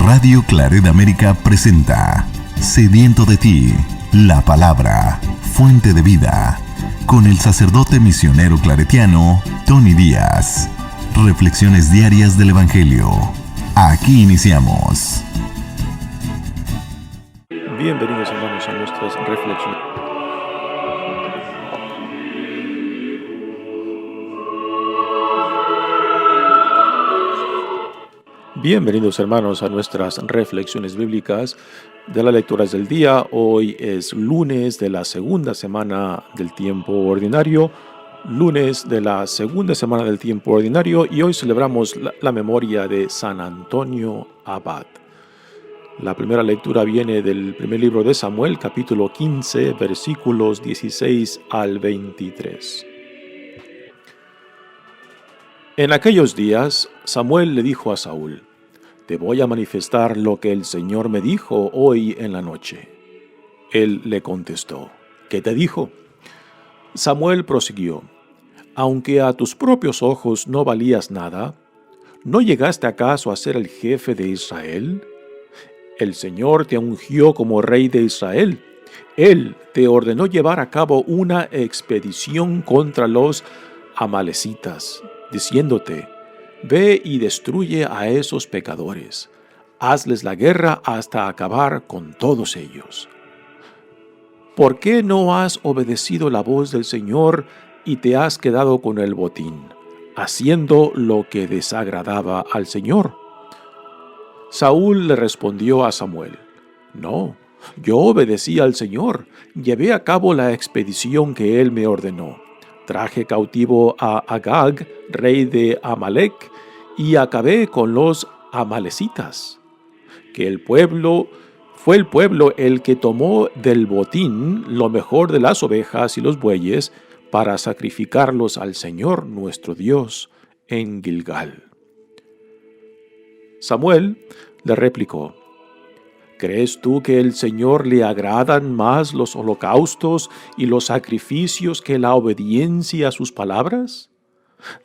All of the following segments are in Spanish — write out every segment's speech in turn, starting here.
Radio Claret América presenta Sediento de ti, la palabra, fuente de vida, con el sacerdote misionero claretiano Tony Díaz. Reflexiones diarias del Evangelio. Aquí iniciamos. Bienvenidos, hermanos, a nuestras reflexiones. Bienvenidos, hermanos, a nuestras reflexiones bíblicas de las lecturas del día. Hoy es lunes de la segunda semana del tiempo ordinario. Y hoy celebramos la memoria de San Antonio Abad. La primera lectura viene del primer libro de Samuel, capítulo 15, versículos 16 al 23. En aquellos días, Samuel le dijo a Saúl: «Te voy a manifestar lo que el Señor me dijo hoy en la noche». Él le contestó: «¿Qué te dijo?». Samuel prosiguió: «Aunque a tus propios ojos no valías nada, ¿no llegaste acaso a ser el jefe de Israel? El Señor te ungió como rey de Israel. Él te ordenó llevar a cabo una expedición contra los amalecitas, diciéndote: ve y destruye a esos pecadores. Hazles la guerra hasta acabar con todos ellos. ¿Por qué no has obedecido la voz del Señor y te has quedado con el botín, haciendo lo que desagradaba al Señor?». Saúl le respondió a Samuel: «No, yo obedecí al Señor, llevé a cabo la expedición que Él me ordenó. Traje cautivo a Agag, rey de Amalec, y acabé con los amalecitas. Fue el pueblo el que tomó del botín lo mejor de las ovejas y los bueyes para sacrificarlos al Señor nuestro Dios en Gilgal». Samuel le replicó: «¿Crees tú que el Señor le agradan más los holocaustos y los sacrificios que la obediencia a sus palabras?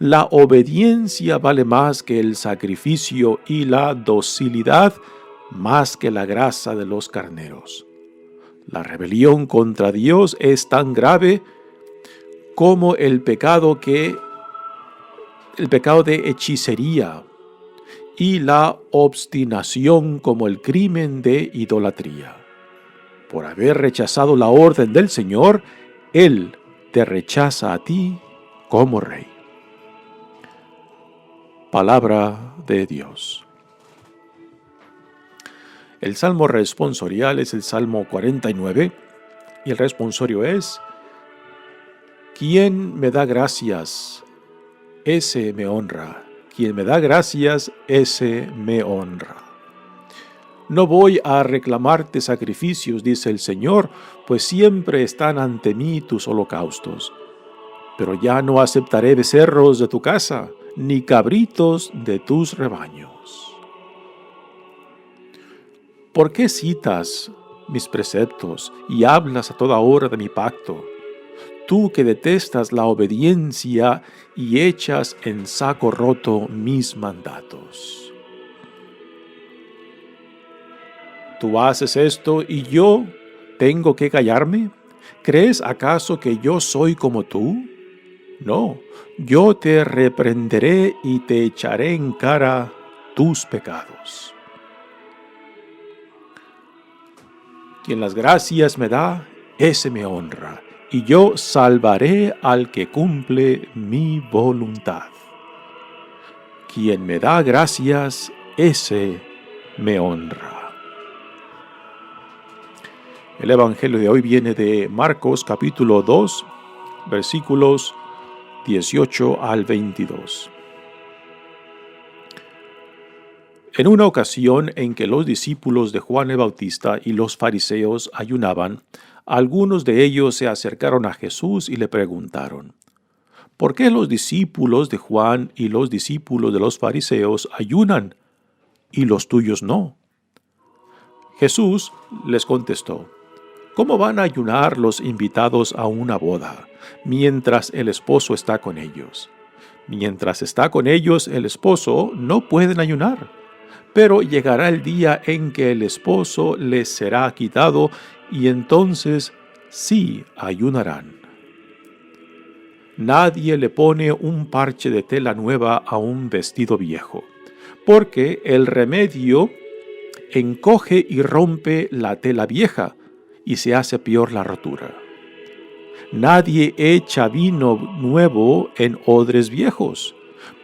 La obediencia vale más que el sacrificio y la docilidad más que la grasa de los carneros. La rebelión contra Dios es tan grave como el pecado de hechicería, y la obstinación como el crimen de idolatría. Por haber rechazado la orden del Señor, Él te rechaza a ti como rey». Palabra de Dios. El salmo responsorial es el Salmo 49, y el responsorio es: «Quien me da gracias, ese me honra. Quien me da gracias, ese me honra». «No voy a reclamarte sacrificios», dice el Señor, «pues siempre están ante mí tus holocaustos. Pero ya no aceptaré becerros de tu casa, ni cabritos de tus rebaños». ¿Por qué citas mis preceptos y hablas a toda hora de mi pacto? Tú que detestas la obediencia y echas en saco roto mis mandatos. ¿Tú haces esto y yo tengo que callarme? ¿Crees acaso que yo soy como tú? No, yo te reprenderé y te echaré en cara tus pecados. Quien las gracias me da, ese me honra, y yo salvaré al que cumple mi voluntad. Quien me da gracias, ese me honra. El Evangelio de hoy viene de Marcos capítulo 2, versículos 18 al 22. En una ocasión en que los discípulos de Juan el Bautista y los fariseos ayunaban, algunos de ellos se acercaron a Jesús y le preguntaron: «¿Por qué los discípulos de Juan y los discípulos de los fariseos ayunan, y los tuyos no?». Jesús les contestó: «¿Cómo van a ayunar los invitados a una boda, mientras el esposo está con ellos? Mientras está con ellos el esposo, no pueden ayunar. pero llegará el día en que el esposo les será quitado y entonces sí ayunarán. Nadie le pone un parche de tela nueva a un vestido viejo, porque el remedio encoge y rompe la tela vieja y se hace peor la rotura. Nadie echa vino nuevo en odres viejos,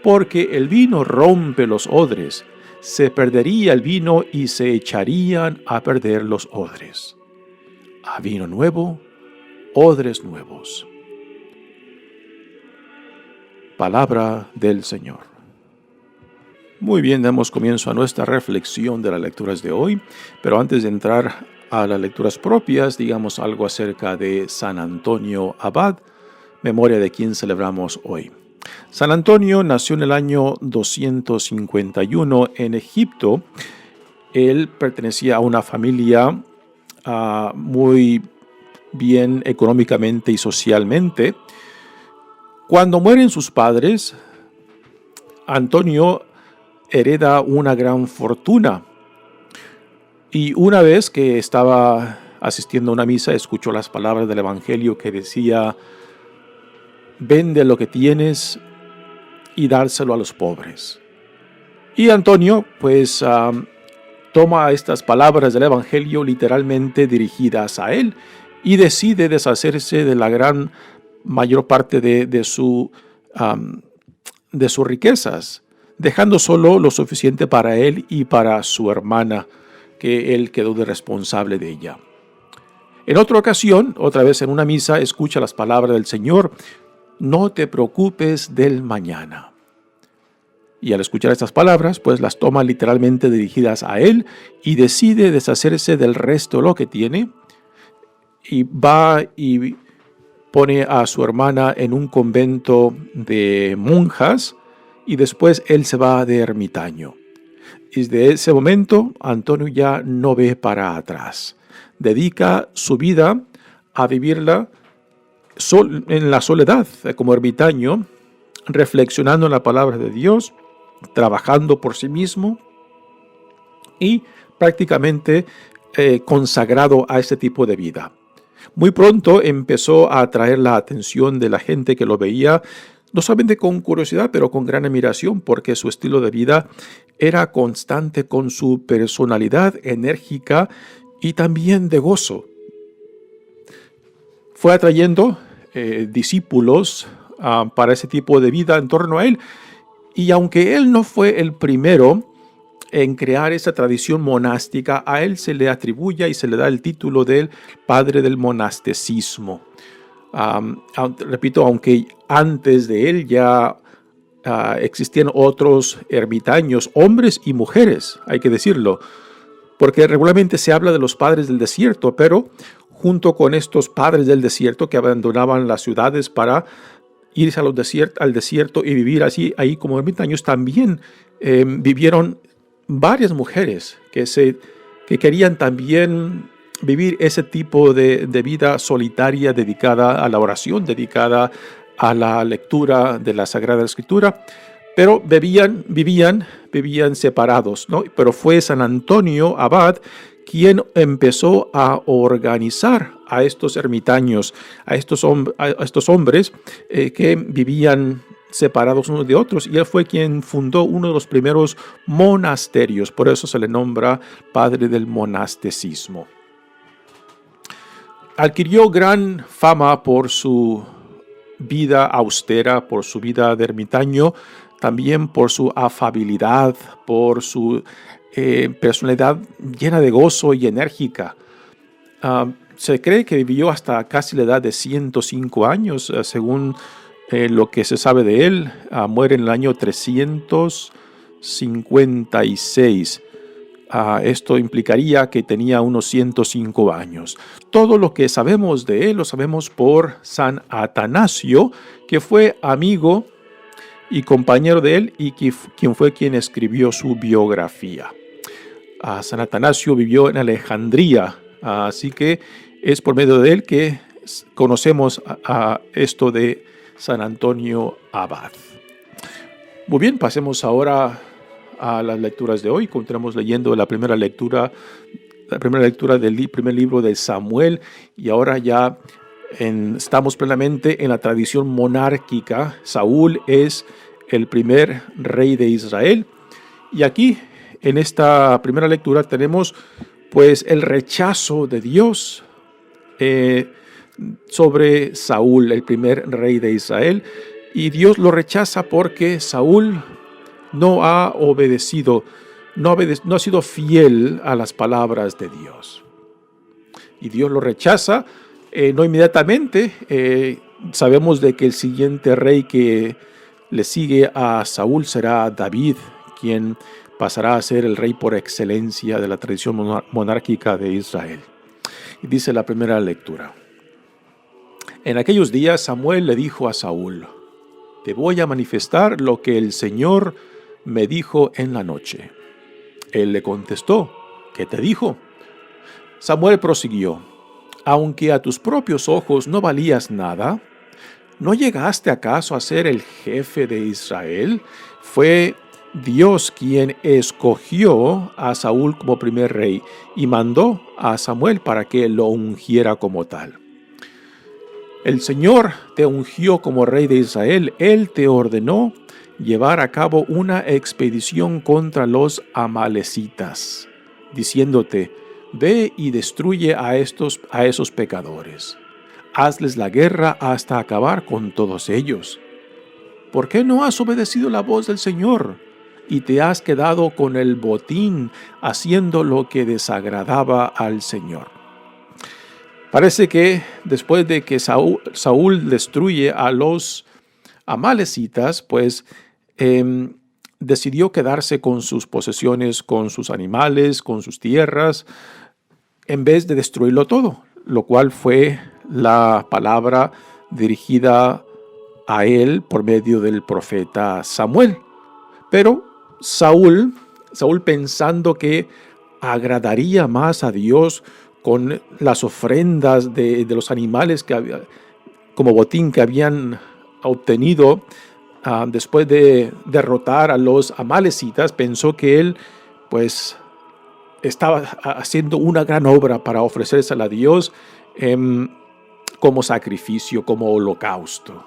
porque el vino rompe los odres, se perdería el vino y se echarían a perder los odres. A vino nuevo, odres nuevos. Palabra del Señor. Muy bien, damos comienzo a nuestra reflexión de las lecturas de hoy, pero antes de entrar a las lecturas propias, digamos algo acerca de San Antonio Abad, memoria de quien celebramos hoy. San Antonio nació en el año 251 en Egipto. Él pertenecía a una familia muy bien económicamente y socialmente. Cuando mueren sus padres, Antonio hereda una gran fortuna. Y una vez que estaba asistiendo a una misa, escuchó las palabras del Evangelio que decía: vende lo que tienes y dárselo a los pobres. Y Antonio, pues, toma estas palabras del Evangelio literalmente dirigidas a él y decide deshacerse de la gran mayor parte de sus riquezas, dejando solo lo suficiente para él y para su hermana, que él quedó de responsable de ella. En otra ocasión, otra vez en una misa, escucha las palabras del Señor: no te preocupes del mañana. Y al escuchar estas palabras, pues las toma literalmente dirigidas a él y decide deshacerse del resto de lo que tiene y va y pone a su hermana en un convento de monjas y después él se va de ermitaño. Y desde ese momento Antonio ya no ve para atrás. Dedica su vida a vivirla en la soledad como ermitaño, reflexionando en la palabra de Dios, trabajando por sí mismo y prácticamente consagrado a este tipo de vida. Muy pronto empezó a atraer la atención de la gente que lo veía, no solamente con curiosidad, pero con gran admiración, porque su estilo de vida era constante con su personalidad enérgica y también de gozo. Fue atrayendo discípulos para ese tipo de vida en torno a él. Y aunque él no fue el primero en crear esa tradición monástica, a él se le atribuye y se le da el título del padre del monasticismo. Repito, aunque antes de él ya existían otros ermitaños, hombres y mujeres, hay que decirlo, porque regularmente se habla de los padres del desierto, pero junto con estos padres del desierto que abandonaban las ciudades para irse al desierto y vivir así ahí como ermitaños, también vivieron varias mujeres que querían también vivir ese tipo de vida solitaria, dedicada a la oración, dedicada a la lectura de la Sagrada Escritura, pero vivían separados, ¿no? Pero fue San Antonio Abad quien empezó a organizar a estos ermitaños, a estos hombres que vivían separados unos de otros, y él fue quien fundó uno de los primeros monasterios. Por eso se le nombra padre del monasticismo. Adquirió gran fama por su vida austera, por su vida de ermitaño, también por su afabilidad, por su personalidad llena de gozo y enérgica. Se cree que vivió hasta casi la edad de 105 años, según lo que se sabe de él. Muere en el año 356. Esto implicaría que tenía unos 105 años. Todo lo que sabemos de él lo sabemos por San Atanasio, que fue amigo y compañero de él y quien fue quien escribió su biografía. San Atanasio vivió en Alejandría, así que es por medio de él que conocemos esto de San Antonio Abad. Muy bien, pasemos ahora a las lecturas de hoy. Continuamos leyendo la primera lectura del primer libro de Samuel, y ahora ya estamos plenamente en la tradición monárquica. Saúl es el primer rey de Israel, y aquí en esta primera lectura tenemos pues el rechazo de Dios sobre Saúl, el primer rey de Israel, y Dios lo rechaza porque Saúl no ha obedecido, no ha sido fiel a las palabras de Dios. Y Dios lo rechaza, no inmediatamente. Sabemos de que el siguiente rey que le sigue a Saúl será David, quien pasará a ser el rey por excelencia de la tradición monárquica de Israel. Y dice la primera lectura: En aquellos días Samuel le dijo a Saúl: Te voy a manifestar lo que el Señor me dijo en la noche. Él le contestó: ¿Qué te dijo? Samuel prosiguió: Aunque a tus propios ojos no valías nada, ¿no llegaste acaso a ser el jefe de Israel? Fue Dios quien escogió a Saúl como primer rey y mandó a Samuel para que lo ungiera como tal. El Señor te ungió como rey de Israel. Él te ordenó llevar a cabo una expedición contra los amalecitas, diciéndote: Ve y destruye a esos pecadores. Hazles la guerra hasta acabar con todos ellos. ¿Por qué no has obedecido la voz del Señor y te has quedado con el botín haciendo lo que desagradaba al Señor? Parece que después de que Saúl destruye a los amalecitas, pues decidió quedarse con sus posesiones, con sus animales, con sus tierras, en vez de destruirlo todo, lo cual fue la palabra dirigida a él por medio del profeta Samuel. Pero Saúl pensando que agradaría más a Dios con las ofrendas de los animales que como botín que habían obtenido después de derrotar a los amalecitas, pensó que él pues estaba haciendo una gran obra para ofrecérsela a Dios como sacrificio, como holocausto.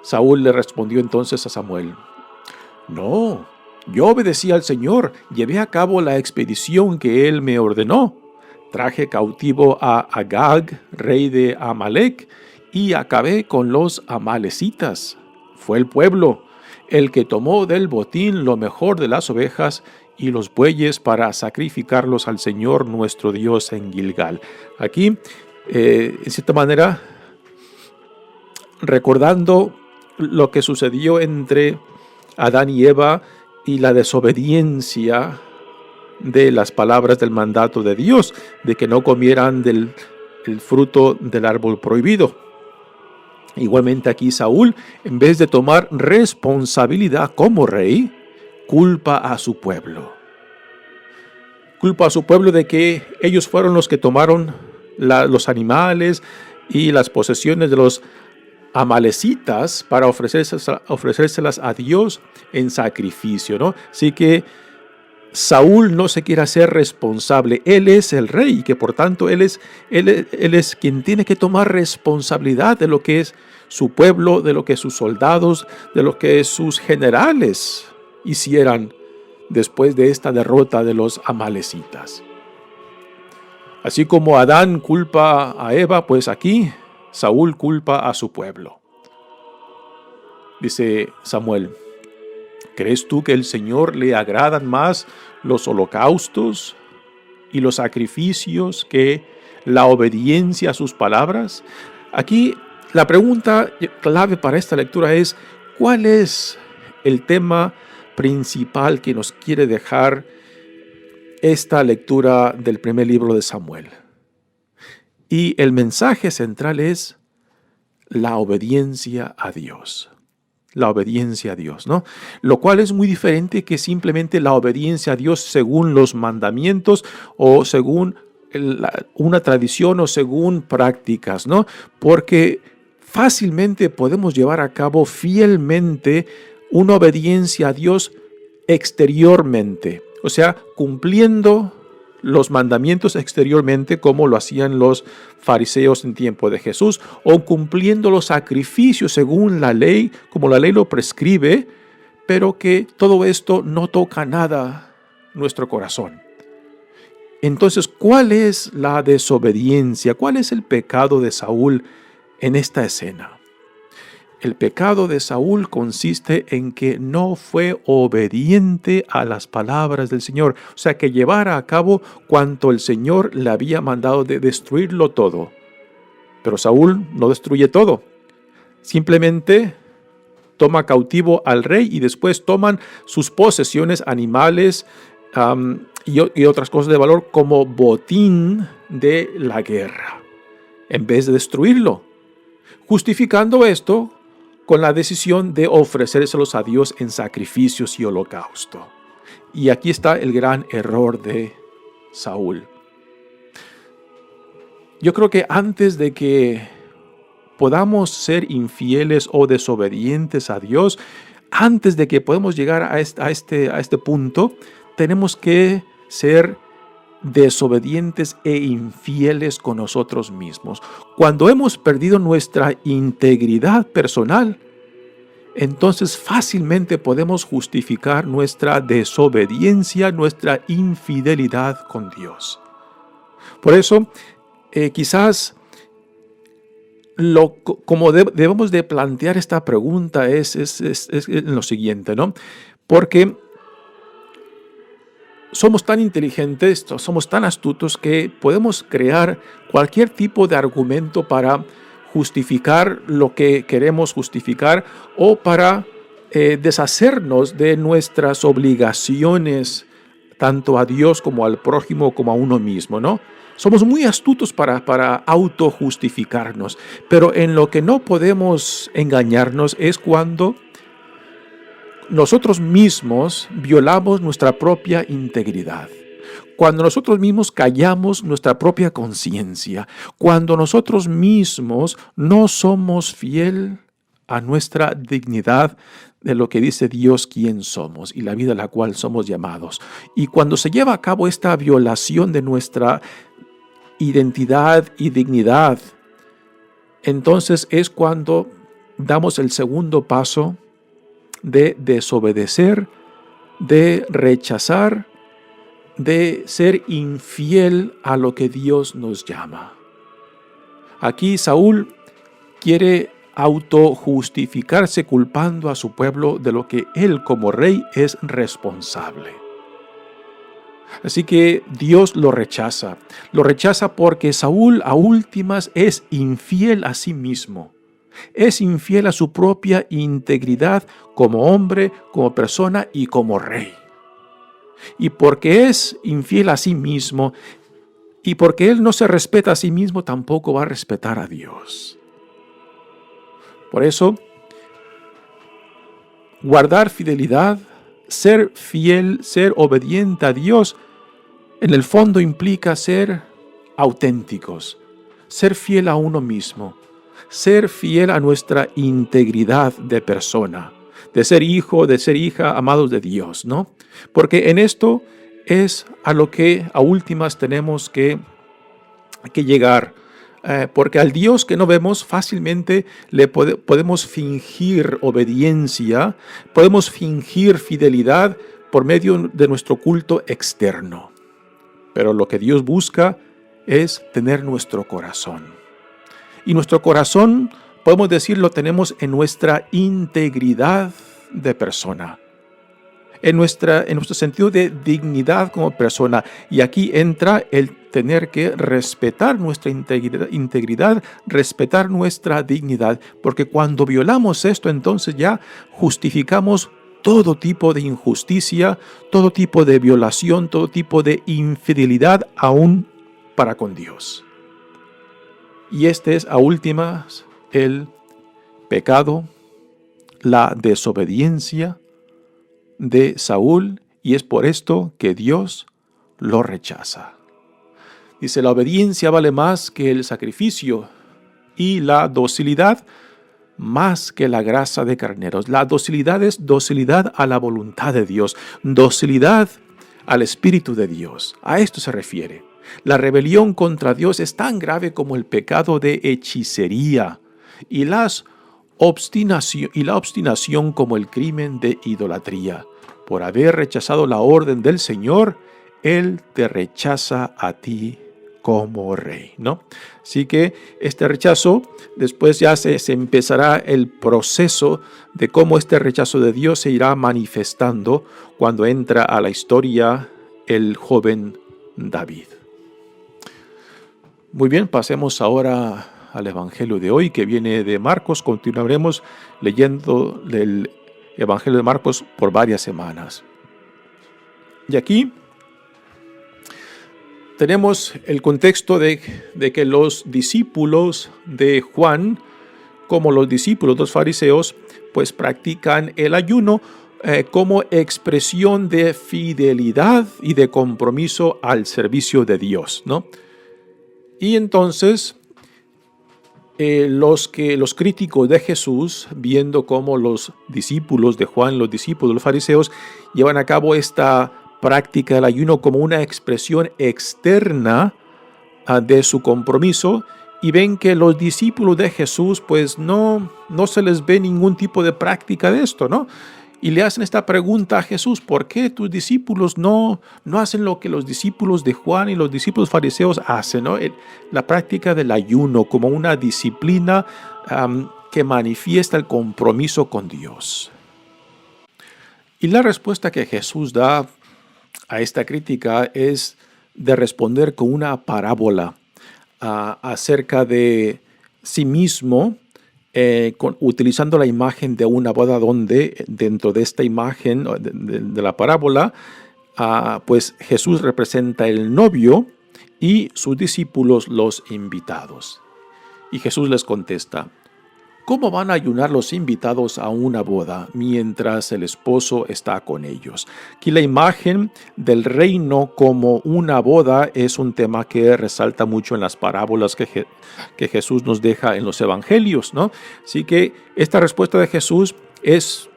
Saúl le respondió entonces a Samuel: No, yo obedecí al Señor, llevé a cabo la expedición que Él me ordenó. Traje cautivo a Agag, rey de Amalec, y acabé con los amalecitas. Fue el pueblo el que tomó del botín lo mejor de las ovejas y los bueyes para sacrificarlos al Señor nuestro Dios en Gilgal. Aquí, en cierta manera, recordando lo que sucedió entre Adán y Eva y la desobediencia de las palabras del mandato de Dios, de que no comieran del fruto del árbol prohibido. Igualmente aquí Saúl, en vez de tomar responsabilidad como rey, culpa a su pueblo. Culpa a su pueblo de que ellos fueron los que tomaron los animales y las posesiones de los amalecitas para ofrecérselas a Dios en sacrificio, ¿no? Así que Saúl no se quiere hacer responsable. Él es el rey y que por tanto él es quien tiene que tomar responsabilidad de lo que es su pueblo, de lo que sus soldados, de lo que sus generales hicieran después de esta derrota de los amalecitas. Así como Adán culpa a Eva, pues aquí Saúl culpa a su pueblo. Dice Samuel: ¿Crees tú que el Señor le agradan más los holocaustos y los sacrificios que la obediencia a sus palabras? Aquí la pregunta clave para esta lectura es: ¿cuál es el tema principal que nos quiere dejar esta lectura del primer libro de Samuel? Y el mensaje central es la obediencia a Dios. La obediencia a Dios, ¿no? Lo cual es muy diferente que simplemente la obediencia a Dios según los mandamientos o según una tradición o según prácticas, ¿no? Porque fácilmente podemos llevar a cabo fielmente una obediencia a Dios exteriormente, o sea, cumpliendo los mandamientos exteriormente como lo hacían los fariseos en tiempo de Jesús, o cumpliendo los sacrificios según la ley, como la ley lo prescribe, pero que todo esto no toca nada nuestro corazón. Entonces, ¿cuál es la desobediencia? ¿Cuál es el pecado de Saúl en esta escena? El pecado de Saúl consiste en que no fue obediente a las palabras del Señor, o sea, que llevara a cabo cuanto el Señor le había mandado de destruirlo todo. Pero Saúl no destruye todo, simplemente toma cautivo al rey y después toman sus posesiones, animales y otras cosas de valor como botín de la guerra, en vez de destruirlo, justificando esto con la decisión de ofrecérselos a Dios en sacrificios y holocausto. Y aquí está el gran error de Saúl. Yo creo que antes de que podamos ser infieles o desobedientes a Dios, antes de que podamos llegar a este punto, tenemos que ser desobedientes e infieles con nosotros mismos. Cuando hemos perdido nuestra integridad personal, entonces fácilmente podemos justificar nuestra desobediencia, nuestra infidelidad con Dios. Por eso, quizás como debemos de plantear esta pregunta es lo siguiente, ¿no? Porque somos tan inteligentes, somos tan astutos que podemos crear cualquier tipo de argumento para justificar lo que queremos justificar o para deshacernos de nuestras obligaciones tanto a Dios como al prójimo como a uno mismo, ¿no? Somos muy astutos para autojustificarnos, pero en lo que no podemos engañarnos es cuando nosotros mismos violamos nuestra propia integridad, cuando nosotros mismos callamos nuestra propia conciencia, cuando nosotros mismos no somos fiel a nuestra dignidad de lo que dice Dios quién somos y la vida a la cual somos llamados. Y cuando se lleva a cabo esta violación de nuestra identidad y dignidad, entonces es cuando damos el segundo paso de desobedecer, de rechazar, de ser infiel a lo que Dios nos llama. Aquí Saúl quiere autojustificarse culpando a su pueblo de lo que él como rey es responsable. Así que Dios lo rechaza porque Saúl a últimas es infiel a sí mismo. Es infiel a su propia integridad como hombre, como persona y como rey. Y porque es infiel a sí mismo y porque él no se respeta a sí mismo, tampoco va a respetar a Dios. Por eso, guardar fidelidad, ser fiel, ser obediente a Dios, en el fondo implica ser auténticos, ser fiel a uno mismo, ser fiel a nuestra integridad de persona, de ser hijo, de ser hija, amados de Dios, ¿no? Porque en esto es a lo que a últimas tenemos que llegar. Porque al Dios que no vemos fácilmente le podemos fingir obediencia, podemos fingir fidelidad por medio de nuestro culto externo. Pero lo que Dios busca es tener nuestro corazón. Y nuestro corazón, podemos decir, lo tenemos en nuestra integridad de persona, en nuestro sentido de dignidad como persona. Y aquí entra el tener que respetar nuestra integridad, respetar nuestra dignidad, porque cuando violamos esto, entonces ya justificamos todo tipo de injusticia, todo tipo de violación, todo tipo de infidelidad, aún para con Dios. Y este es a últimas el pecado, la desobediencia de Saúl, y es por esto que Dios lo rechaza. Dice, la obediencia vale más que el sacrificio y la docilidad más que la grasa de carneros. La docilidad es docilidad a la voluntad de Dios, docilidad al Espíritu de Dios. A esto se refiere. La rebelión contra Dios es tan grave como el pecado de hechicería y la obstinación como el crimen de idolatría. Por haber rechazado la orden del Señor, Él te rechaza a ti como rey, ¿no? Así que este rechazo, después ya se empezará el proceso de cómo este rechazo de Dios se irá manifestando cuando entra a la historia el joven David. Muy bien, pasemos ahora al Evangelio de hoy, que viene de Marcos. Continuaremos leyendo el Evangelio de Marcos por varias semanas. Y aquí tenemos el contexto de que los discípulos de Juan, como los discípulos de los fariseos, pues practican el ayuno como expresión de fidelidad y de compromiso al servicio de Dios, ¿no? Y entonces los críticos de Jesús, viendo cómo los discípulos de Juan, los discípulos de los fariseos, llevan a cabo esta práctica del ayuno como una expresión externa de su compromiso, y ven que los discípulos de Jesús pues no se les ve ningún tipo de práctica de esto, ¿no? Y le hacen esta pregunta a Jesús: ¿por qué tus discípulos no hacen lo que los discípulos de Juan y los discípulos fariseos hacen, ¿no? La práctica del ayuno como una disciplina que manifiesta el compromiso con Dios. Y la respuesta que Jesús da a esta crítica es de responder con una parábola acerca de sí mismo, utilizando la imagen de una boda, donde dentro de esta imagen de la parábola, pues Jesús representa el novio y sus discípulos los invitados. Y Jesús les contesta: ¿cómo van a ayunar los invitados a una boda mientras el esposo está con ellos? Aquí la imagen del reino como una boda es un tema que resalta mucho en las parábolas que Jesús nos deja en los evangelios, ¿no? Así que esta respuesta de Jesús es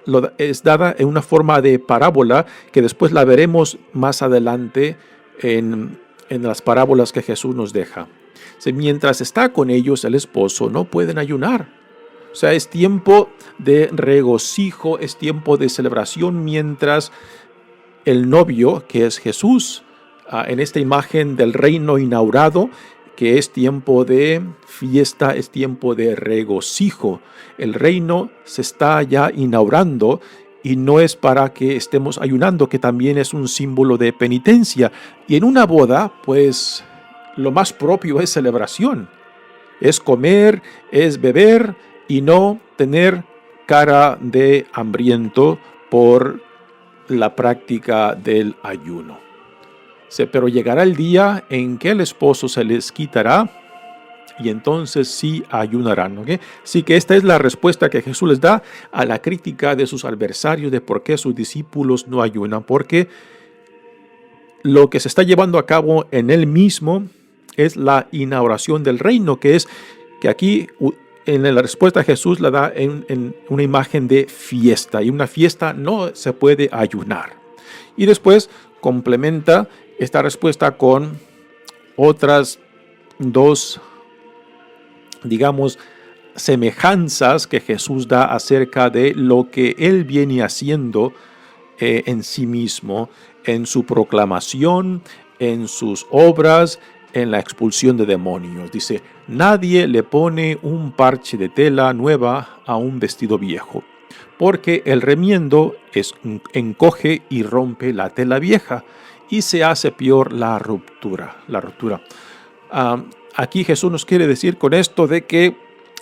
dada en una forma de parábola, que después la veremos más adelante en las parábolas que Jesús nos deja. Mientras está con ellos el esposo, no pueden ayunar. O sea, es tiempo de regocijo, es tiempo de celebración, mientras el novio, que es Jesús, en esta imagen del reino inaugurado, que es tiempo de fiesta, es tiempo de regocijo. El reino se está ya inaugurando, y no es para que estemos ayunando, que también es un símbolo de penitencia. Y en una boda, pues, lo más propio es celebración. Es comer, es beber, y no tener cara de hambriento por la práctica del ayuno. Pero llegará el día en que el esposo se les quitará, y entonces sí ayunarán, ¿ok? Así que esta es la respuesta que Jesús les da a la crítica de sus adversarios de por qué sus discípulos no ayunan, porque lo que se está llevando a cabo en él mismo es la inauguración del reino, que aquí en la respuesta Jesús la da en una imagen de fiesta, y una fiesta no se puede ayunar. Y después complementa esta respuesta con otras dos, digamos, semejanzas que Jesús da acerca de lo que Él viene haciendo en sí mismo, en su proclamación, en sus obras, en la expulsión de demonios. Dice: nadie le pone un parche de tela nueva a un vestido viejo, porque el remiendo encoge y rompe la tela vieja, y se hace peor la ruptura. Aquí Jesús nos quiere decir con esto de que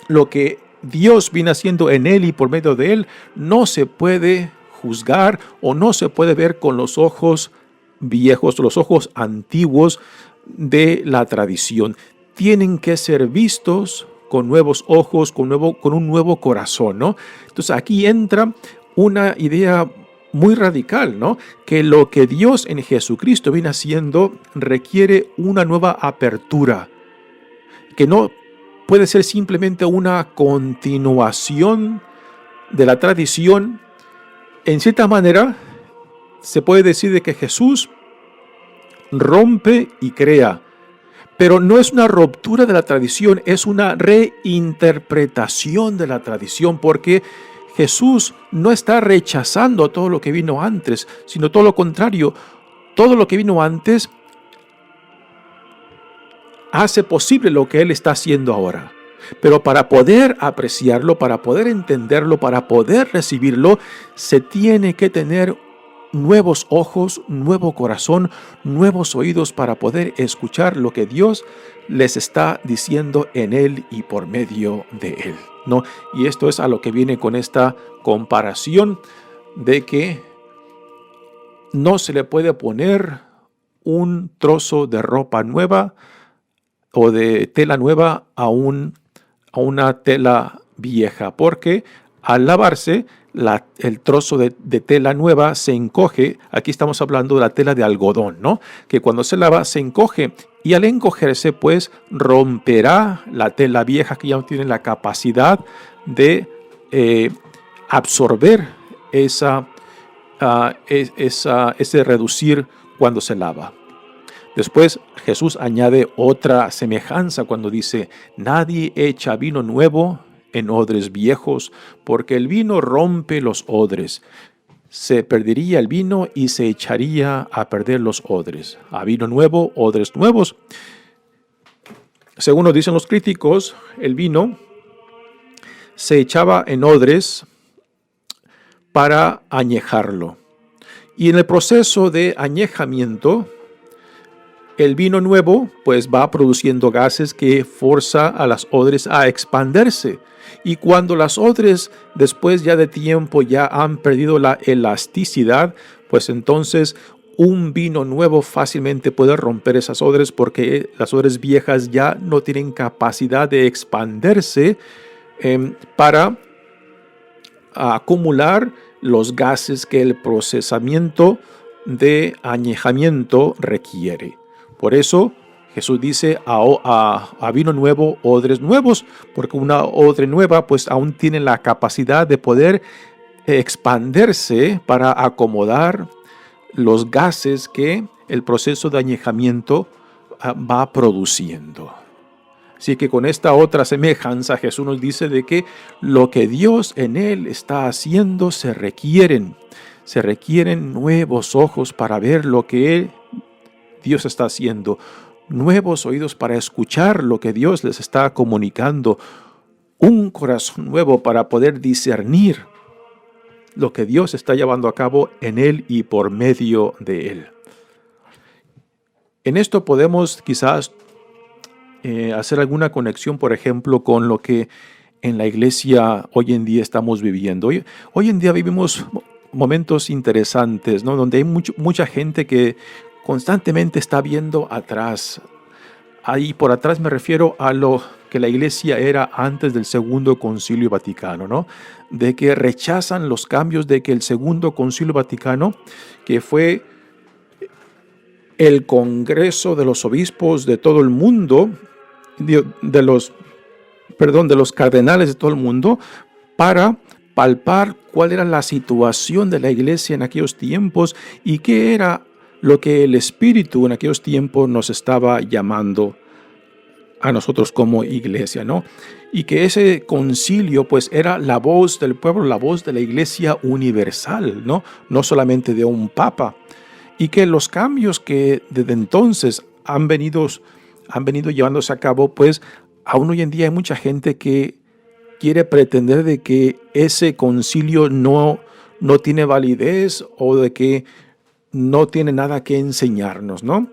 lo que Dios viene haciendo en él y por medio de él no se puede juzgar o no se puede ver con los ojos viejos, los ojos antiguos de la tradición. Tienen que ser vistos con nuevos ojos, con un nuevo corazón, ¿no? Entonces aquí entra una idea muy radical, ¿no? Que lo que Dios en Jesucristo viene haciendo requiere una nueva apertura, que no puede ser simplemente una continuación de la tradición. En cierta manera, se puede decir de que Jesús rompe y crea, pero no es una ruptura de la tradición, es una reinterpretación de la tradición, porque Jesús no está rechazando todo lo que vino antes, sino todo lo contrario. Todo lo que vino antes hace posible lo que Él está haciendo ahora. Pero para poder apreciarlo, para poder entenderlo, para poder recibirlo, se tiene que tener nuevos ojos, nuevo corazón, nuevos oídos para poder escuchar lo que Dios les está diciendo en Él y por medio de Él, ¿no? Y esto es a lo que viene con esta comparación de que no se le puede poner un trozo de ropa nueva o de tela nueva a una tela vieja, porque al lavarse el trozo de tela nueva se encoge. Aquí estamos hablando de la tela de algodón, ¿no? Que cuando se lava se encoge, y al encogerse pues romperá la tela vieja, que ya no tiene la capacidad de absorber ese reducir cuando se lava. Después Jesús añade otra semejanza cuando dice: nadie echa vino nuevo en odres viejos, porque el vino rompe los odres. Se perdería el vino y se echaría a perder los odres. A vino nuevo, odres nuevos. Según nos dicen los críticos, el vino se echaba en odres para añejarlo. Y en el proceso de añejamiento, el vino nuevo pues va produciendo gases que forza a las odres a expandirse. Y cuando las odres después ya de tiempo ya han perdido la elasticidad, pues entonces un vino nuevo fácilmente puede romper esas odres, porque las odres viejas ya no tienen capacidad de expandirse para acumular los gases que el procesamiento de añejamiento requiere. Por eso Jesús dice a vino nuevo, odres nuevos, porque una odre nueva pues aún tiene la capacidad de poder expandirse para acomodar los gases que el proceso de añejamiento va produciendo. Así que con esta otra semejanza Jesús nos dice de que lo que Dios en Él está haciendo se requieren nuevos ojos para ver lo que Dios está haciendo, nuevos oídos para escuchar lo que Dios les está comunicando, un corazón nuevo para poder discernir lo que Dios está llevando a cabo en Él y por medio de Él. En esto podemos quizás hacer alguna conexión, por ejemplo, con lo que en la iglesia hoy en día estamos viviendo. Hoy en día vivimos momentos interesantes, ¿no? Donde hay mucha gente que constantemente está viendo atrás. Ahí por atrás me refiero a lo que la iglesia era antes del Segundo Concilio Vaticano, ¿no? De que rechazan los cambios, de que el Segundo Concilio Vaticano, que fue el Congreso de los Obispos de todo el mundo, de los cardenales de todo el mundo, para palpar cuál era la situación de la iglesia en aquellos tiempos y qué era lo que el Espíritu en aquellos tiempos nos estaba llamando a nosotros como iglesia, ¿no? Y que ese concilio pues era la voz del pueblo, la voz de la iglesia universal, ¿no? No solamente de un papa. Y que los cambios que desde entonces han venido llevándose a cabo, pues aún hoy en día hay mucha gente que quiere pretender de que ese concilio no tiene validez o de que no tiene nada que enseñarnos, ¿no?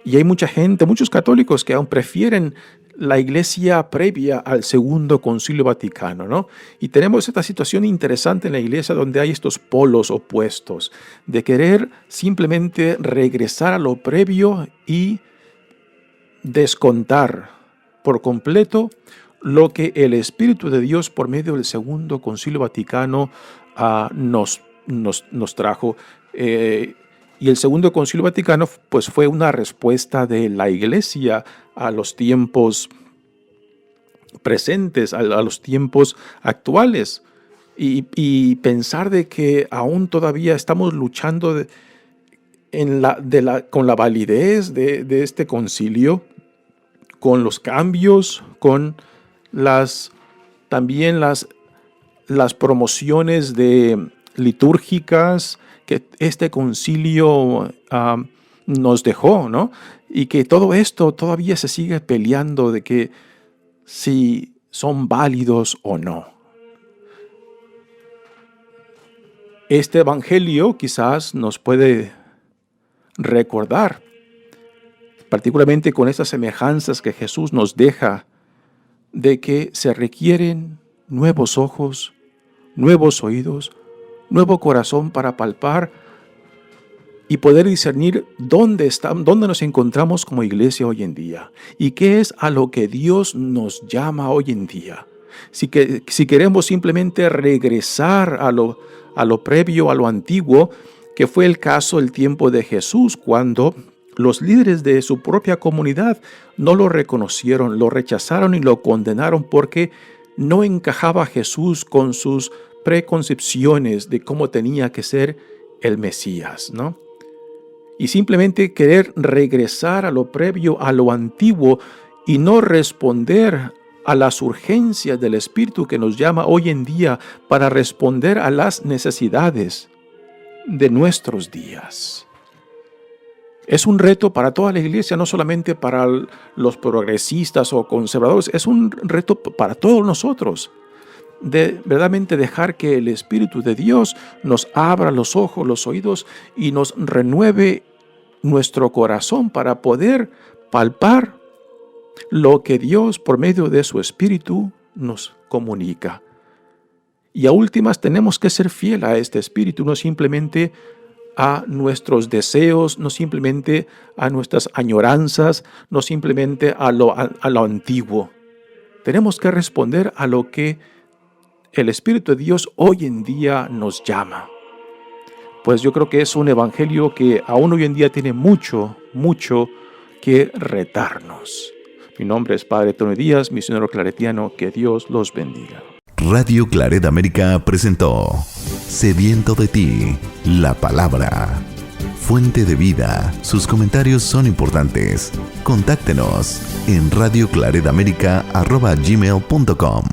Y hay mucha gente, muchos católicos que aún prefieren la iglesia previa al Segundo Concilio Vaticano, ¿no? Y tenemos esta situación interesante en la iglesia donde hay estos polos opuestos de querer simplemente regresar a lo previo y descontar por completo lo que el Espíritu de Dios por medio del Segundo Concilio Vaticano nos trajo. Y el Segundo Concilio Vaticano pues fue una respuesta de la Iglesia a los tiempos presentes a los tiempos actuales y pensar de que aún todavía estamos luchando con la validez de este concilio, con los cambios, con también las promociones litúrgicas que este concilio nos dejó, ¿no? Y que todo esto todavía se sigue peleando de que si son válidos o no. Este evangelio quizás nos puede recordar, particularmente con estas semejanzas que Jesús nos deja, de que se requieren nuevos ojos, nuevos oídos, nuevo corazón para palpar y poder discernir dónde nos encontramos como iglesia hoy en día y qué es a lo que Dios nos llama hoy en día. Si queremos simplemente regresar a lo previo, a lo antiguo, que fue el caso el tiempo de Jesús, cuando los líderes de su propia comunidad no lo reconocieron, lo rechazaron y lo condenaron porque no encajaba Jesús con sus preconcepciones de cómo tenía que ser el Mesías, ¿no? Y simplemente querer regresar a lo previo, a lo antiguo, y no responder a las urgencias del Espíritu que nos llama hoy en día para responder a las necesidades de nuestros días. Es un reto para toda la iglesia, no solamente para los progresistas o conservadores, es un reto para todos nosotros, de verdaderamente dejar que el Espíritu de Dios nos abra los ojos, los oídos y nos renueve nuestro corazón para poder palpar lo que Dios por medio de su Espíritu nos comunica. Y a últimas tenemos que ser fiel a este Espíritu, no simplemente a nuestros deseos, no simplemente a nuestras añoranzas, no simplemente a lo antiguo. Tenemos que responder a lo que el Espíritu de Dios hoy en día nos llama. Pues yo creo que es un evangelio que aún hoy en día tiene mucho que retarnos. Mi nombre es Padre Tony Díaz, misionero claretiano. Que Dios los bendiga. Radio Claret América presentó Sediento de ti, la palabra. Fuente de vida. Sus comentarios son importantes. Contáctenos en radioclaretamerica@gmail.com.